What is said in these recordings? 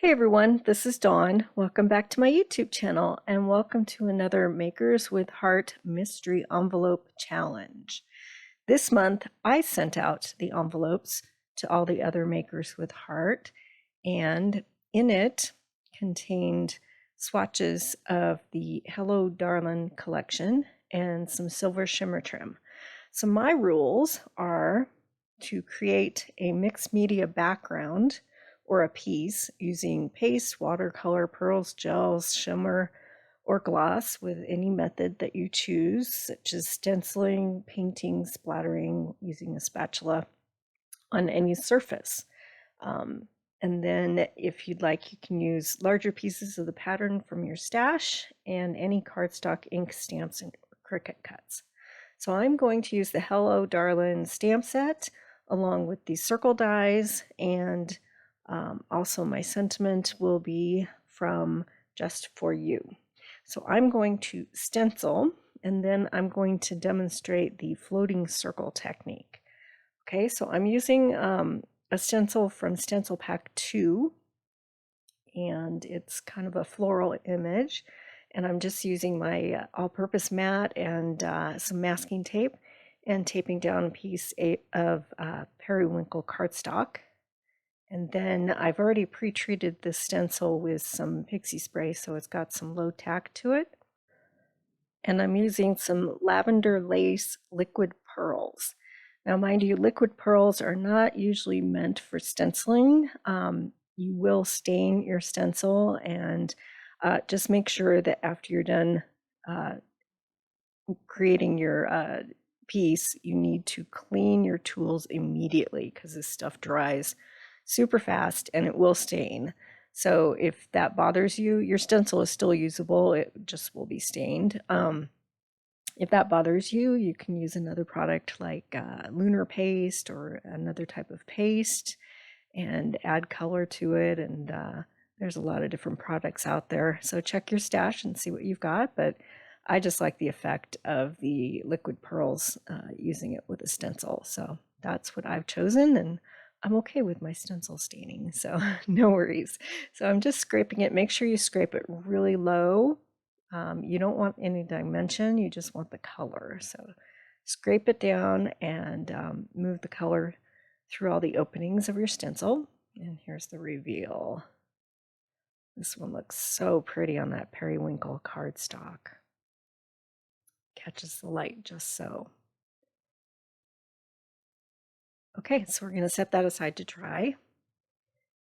Hey everyone, this is Dawn. Welcome back to my YouTube channel and welcome to another Makers with Heart Mystery Envelope Challenge. This month I sent out the envelopes to all the other Makers with Heart, and in it contained swatches of the Hello Darlin collection and some silver shimmer trim. So my rules are to create a mixed media background or a piece using paste, watercolor, pearls, gels, shimmer, or gloss with any method that you choose, such as stenciling, painting, splattering, using a spatula on any surface. And then if you'd like, you can use larger pieces of the pattern from your stash and any cardstock ink stamps and Cricut cuts. So I'm going to use the Hello Darlin stamp set along with the circle dies, and also my sentiment will be from Just For You. So I'm going to stencil, and then I'm going to demonstrate the floating circle technique. Okay, so I'm using a stencil from Stencil Pack 2, and it's kind of a floral image, and I'm just using my all-purpose mat and some masking tape and taping down a piece of periwinkle cardstock. And then I've already pre-treated this stencil with some pixie spray, so it's got some low tack to it. And I'm using some lavender lace liquid pearls. Now, mind you, liquid pearls are not usually meant for stenciling. You will stain your stencil, and just make sure that after you're done creating your piece, you need to clean your tools immediately because this stuff dries super fast and it will stain. So if that bothers you, your stencil is still usable, it just will be stained. If that bothers you, you can use another product like lunar paste or another type of paste and add color to it. And there's a lot of different products out there. So check your stash and see what you've got. But I just like the effect of the liquid pearls using it with a stencil. So that's what I've chosen, and I'm okay with my stencil staining, so no worries. So I'm just scraping it. Make sure you scrape it really low. You don't want any dimension, you just want the color. So scrape it down and move the color through all the openings of your stencil. And here's the reveal. This one looks so pretty on that periwinkle cardstock. Catches the light just so. Okay, so we're going to set that aside to dry,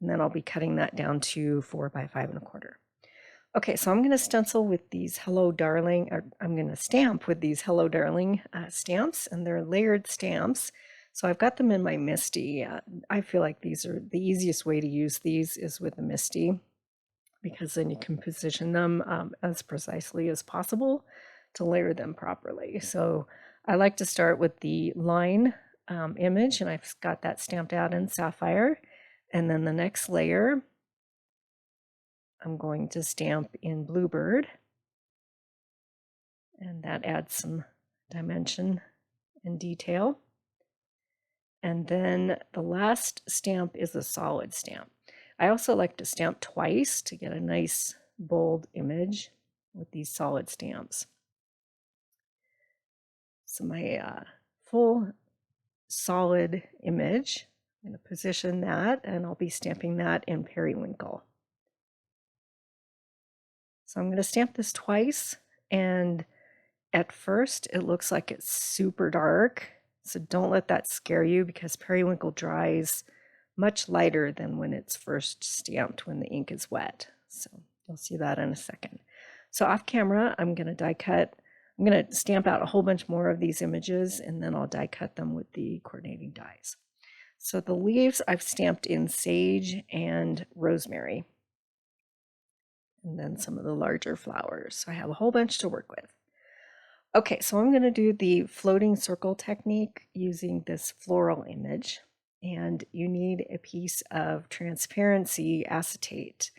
and then I'll be cutting that down to 4 by 5 1/4. Okay, so I'm going to stencil with these Hello Darling, or I'm going to stamp with these Hello Darling stamps, and they're layered stamps. So I've got them in my MISTI. I feel like these are the easiest way to use these is with the MISTI, because then you can position them as precisely as possible to layer them properly. So I like to start with the line image, and I've got that stamped out in sapphire. And then the next layer, I'm going to stamp in Bluebird, and that adds some dimension and detail. And then the last stamp is a solid stamp. I also like to stamp twice to get a nice bold image with these solid stamps. So my full solid image, I'm going to position that, and I'll be stamping that in periwinkle. So I'm going to stamp this twice, and at first it looks like it's super dark, so don't let that scare you, because periwinkle dries much lighter than when it's first stamped when the ink is wet. So you'll see that in a second. So off camera, I'm going to die cut. I'm going to stamp out a whole bunch more of these images, and then I'll die cut them with the coordinating dies. So the leaves I've stamped in sage and rosemary, and then some of the larger flowers. So I have a whole bunch to work with. Okay, so I'm going to do the floating circle technique using this floral image, and you need a piece of transparency acetate.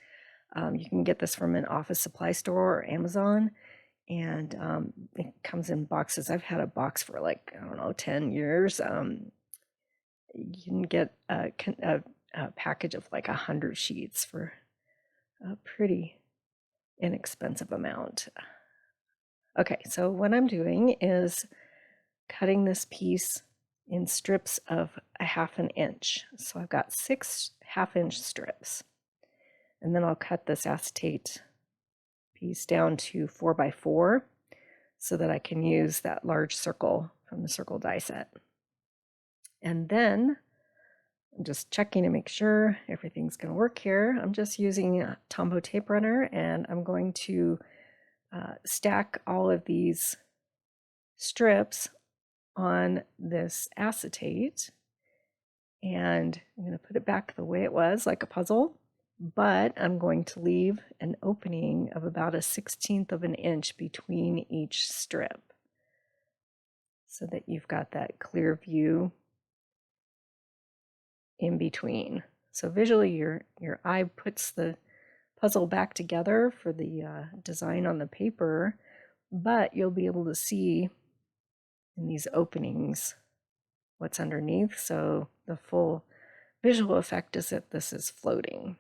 You can get this from an office supply store or Amazon, and it comes in boxes. I've had a box for like, I don't know, 10 years. You can get a package of like 100 sheets for a pretty inexpensive amount. Okay, so what I'm doing is cutting this piece in strips of a 1/2 inch. So I've got 6 1/2 inch strips. And then I'll cut this acetate piece down to 4 by 4 so that I can use that large circle from the circle die set. And then I'm just checking to make sure everything's going to work here. I'm just using a Tombow tape runner, and I'm going to stack all of these strips on this acetate, and I'm going to put it back the way it was, like a puzzle, but I'm going to leave an opening of about 1/16 of an inch between each strip so that you've got that clear view in between. So visually your eye puts the puzzle back together for the design on the paper, but you'll be able to see in these openings what's underneath, so the full visual effect is that this is floating.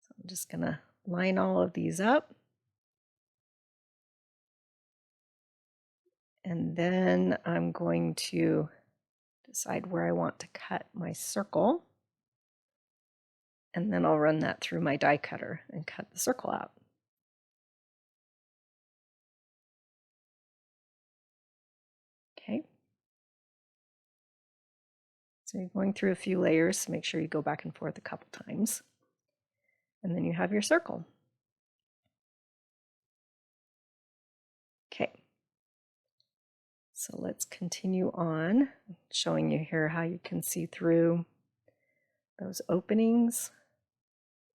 So I'm just going to line all of these up, and then I'm going to decide where I want to cut my circle, and then I'll run that through my die cutter and cut the circle out. Okay. So you're going through a few layers, so make sure you go back and forth a couple times. And then you have your circle. Okay. So let's continue on, showing you here how you can see through those openings.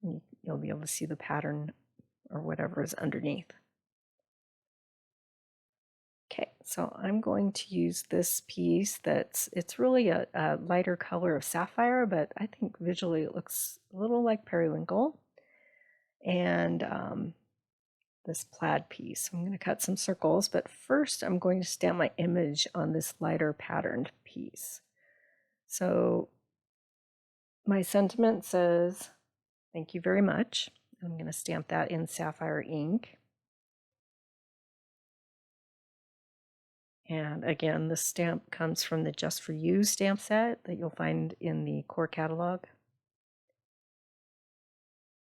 You'll be able to see the pattern or whatever is underneath. Okay, so I'm going to use this piece it's really a lighter color of sapphire, but I think visually it looks a little like periwinkle. And this plaid piece. I'm going to cut some circles, but first I'm going to stamp my image on this lighter patterned piece. So my sentiment says, "Thank you very much." I'm going to stamp that in sapphire ink. And again, this stamp comes from the Just For You stamp set that you'll find in the core catalog.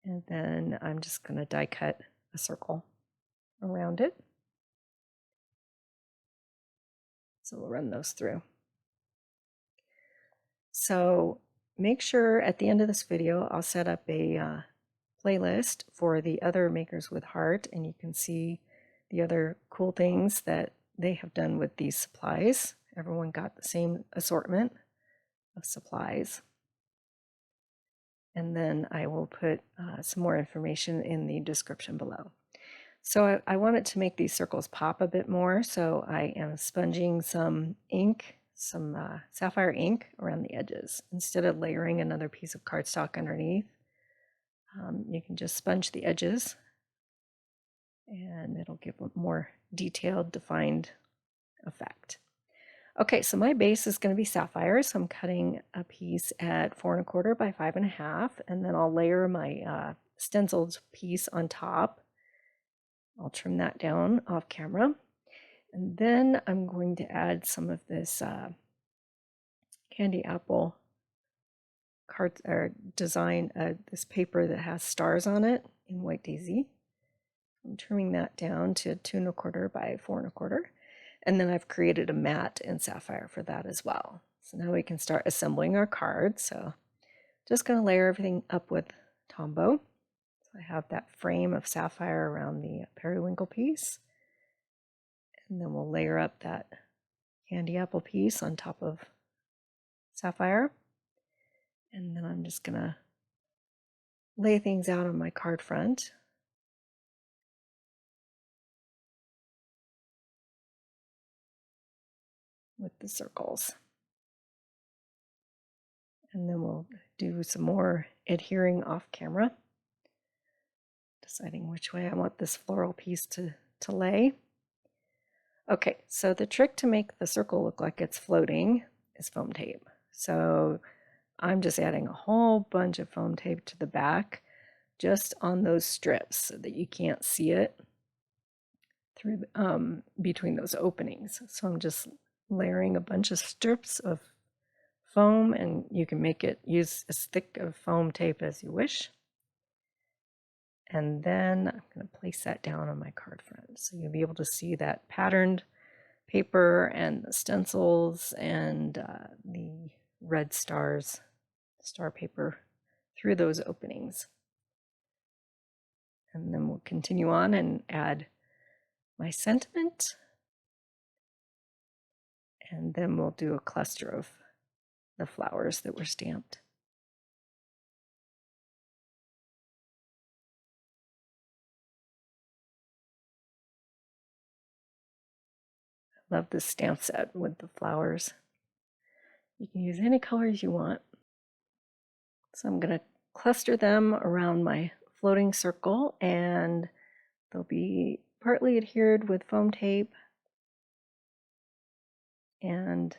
And then I'm just going to die cut a circle around it. So we'll run those through. So make sure at the end of this video, I'll set up a playlist for the other Makers with Heart, and you can see the other cool things that they have done with these supplies. Everyone got the same assortment of supplies. And then I will put some more information in the description below. So I wanted to make these circles pop a bit more, so I am sponging some ink, some sapphire ink around the edges. Instead of layering another piece of cardstock underneath, you can just sponge the edges and it'll give a more detailed, defined effect. Okay, so my base is going to be sapphire, so I'm cutting a piece at 4 1/4 by 5 1/2, and then I'll layer my stenciled piece on top. I'll trim that down off camera, and then I'm going to add some of this candy apple card or design, this paper that has stars on it in White Daisy. I'm trimming that down to 2 1/4 by 4 1/4. And then I've created a mat in sapphire for that as well. So now we can start assembling our card. So just going to layer everything up with Tombow. So I have that frame of sapphire around the periwinkle piece. And then we'll layer up that candy apple piece on top of sapphire. And then I'm just going to lay things out on my card front. With the circles. And then we'll do some more adhering off camera, deciding which way I want this floral piece to lay. Okay, so the trick to make the circle look like it's floating is foam tape. So I'm just adding a whole bunch of foam tape to the back just on those strips so that you can't see it through between those openings. So I'm just layering a bunch of strips of foam, and you can make it use as thick of foam tape as you wish. And then I'm going to place that down on my card front so you'll be able to see that patterned paper and the stencils and the red stars, star paper through those openings. And then we'll continue on and add my sentiment, and then we'll do a cluster of the flowers that were stamped. I love this stamp set with the flowers. You can use any colors you want. So I'm going to cluster them around my floating circle, and they'll be partly adhered with foam tape and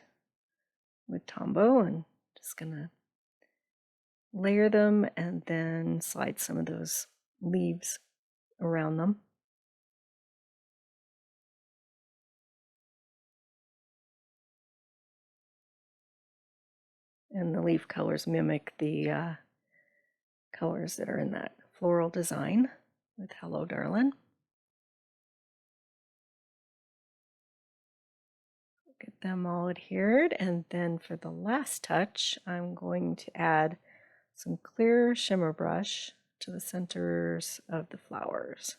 with Tombow, and just gonna layer them and then slide some of those leaves around them. And the leaf colors mimic the colors that are in that floral design with Hello Darlin. Get them all adhered, and then for the last touch, I'm going to add some clear shimmer brush to the centers of the flowers.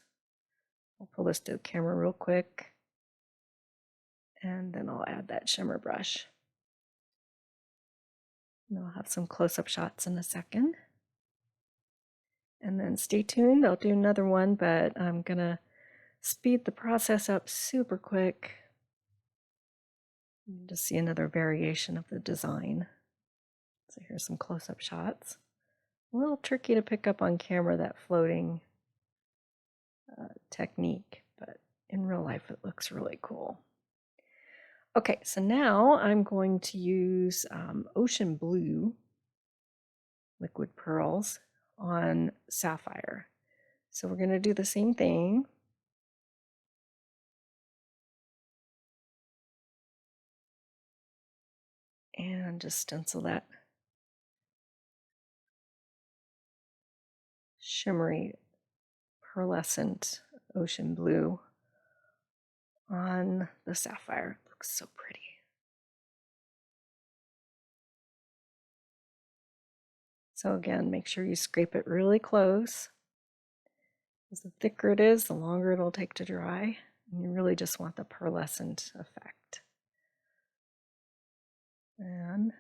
I'll pull this to the camera real quick, and then I'll add that shimmer brush. And I'll have some close-up shots in a second. And then stay tuned, I'll do another one, but I'm gonna speed the process up super quick. Just see another variation of the design. So here's some close-up shots. A little tricky to pick up on camera, that floating technique, but in real life it looks really cool. Okay, so now I'm going to use Ocean Blue liquid pearls on sapphire. So we're going to do the same thing. And just stencil that shimmery pearlescent ocean blue on the sapphire. It looks so pretty. So again, make sure you scrape it really close. Because the thicker it is, the longer it'll take to dry. And you really just want the pearlescent effect. And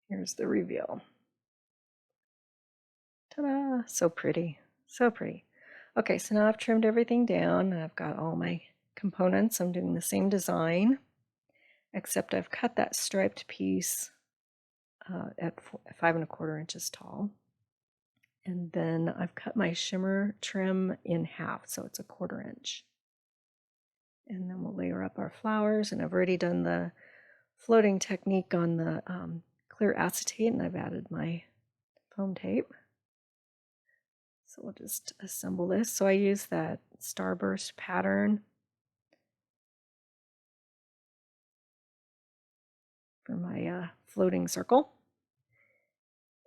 here's the reveal. Ta-da! So pretty, so pretty. Okay, so now I've trimmed everything down and I've got all my components. I'm doing the same design, except I've cut that striped piece at 5 1/4 inches tall. And then I've cut my shimmer trim in half, so it's 1/4 inch. And then we'll layer up our flowers, and I've already done the floating technique on the clear acetate, and I've added my foam tape. So we'll just assemble this. So I use that starburst pattern for my floating circle.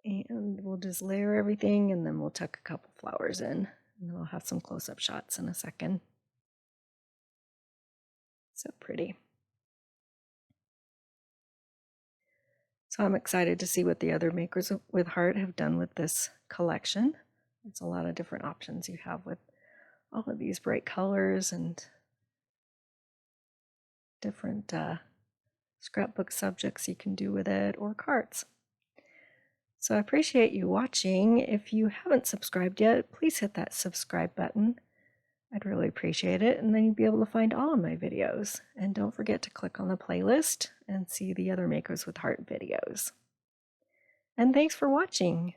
And we'll just layer everything, and then we'll tuck a couple flowers in, and I'll have some close-up shots in a second. So pretty. So I'm excited to see what the other Makers with Heart have done with this collection. There's a lot of different options you have with all of these bright colors and different scrapbook subjects you can do with it, or cards. So I appreciate you watching. If you haven't subscribed yet, please hit that subscribe button. I'd really appreciate it, and then you'll be able to find all of my videos. And don't forget to click on the playlist and see the other Makers with Heart videos. And thanks for watching.